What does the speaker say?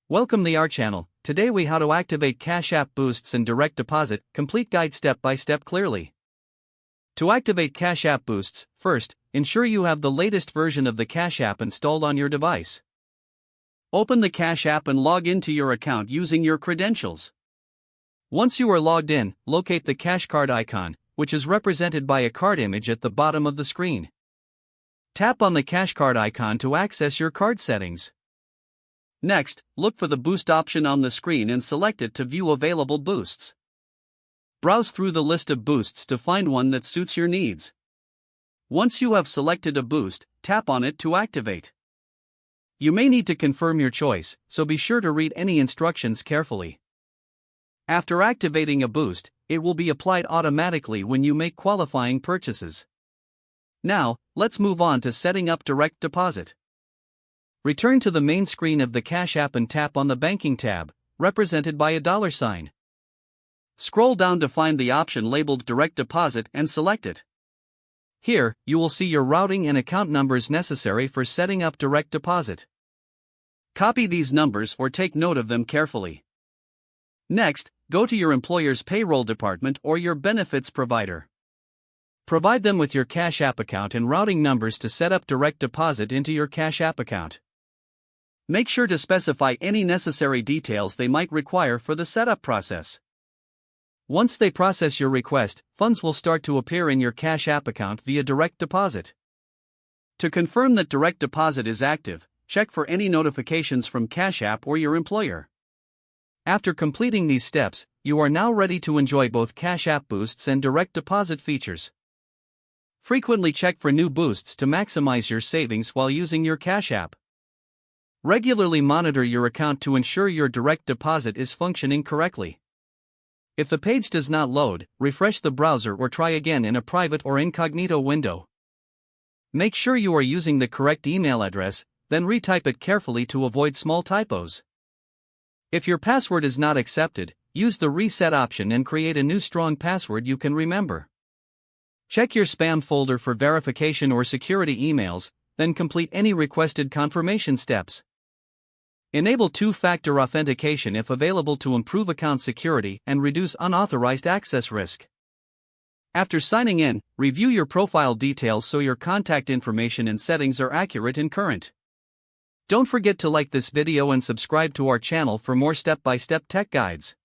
Welcome to our channel. Today we how to activate Cash App Boosts and direct deposit, complete guide step by step clearly. To activate Cash App Boosts, first, ensure you have the latest version of the Cash App installed on your device. Open the Cash App and log into your account using your credentials. Once you are logged in, locate the Cash Card icon, which is represented by a card image at the bottom of the screen. Tap on the Cash Card icon to access your card settings. Next, look for the Boost option on the screen and select it to view available boosts. Browse through the list of boosts to find one that suits your needs. Once you have selected a boost, tap on it to activate. You may need to confirm your choice, so be sure to read any instructions carefully. After activating a boost, it will be applied automatically when you make qualifying purchases. Now, let's move on to setting up direct deposit. Return to the main screen of the Cash App and tap on the Banking tab, represented by a $. Scroll down to find the option labeled Direct Deposit and select it. Here, you will see your routing and account numbers necessary for setting up direct deposit. Copy these numbers or take note of them carefully. Next, go to your employer's payroll department or your benefits provider. Provide them with your Cash App account and routing numbers to set up direct deposit into your Cash App account. Make sure to specify any necessary details they might require for the setup process. Once they process your request, funds will start to appear in your Cash App account via direct deposit. To confirm that direct deposit is active, check for any notifications from Cash App or your employer. After completing these steps, you are now ready to enjoy both Cash App Boosts and direct deposit features. Frequently check for new boosts to maximize your savings while using your Cash App. Regularly monitor your account to ensure your direct deposit is functioning correctly. If the page does not load, refresh the browser or try again in a private or incognito window. Make sure you are using the correct email address, then retype it carefully to avoid small typos. If your password is not accepted, use the reset option and create a new strong password you can remember. Check your spam folder for verification or security emails, then complete any requested confirmation steps. Enable two-factor authentication if available to improve account security and reduce unauthorized access risk. After signing in, review your profile details so your contact information and settings are accurate and current. Don't forget to like this video and subscribe to our channel for more step-by-step tech guides.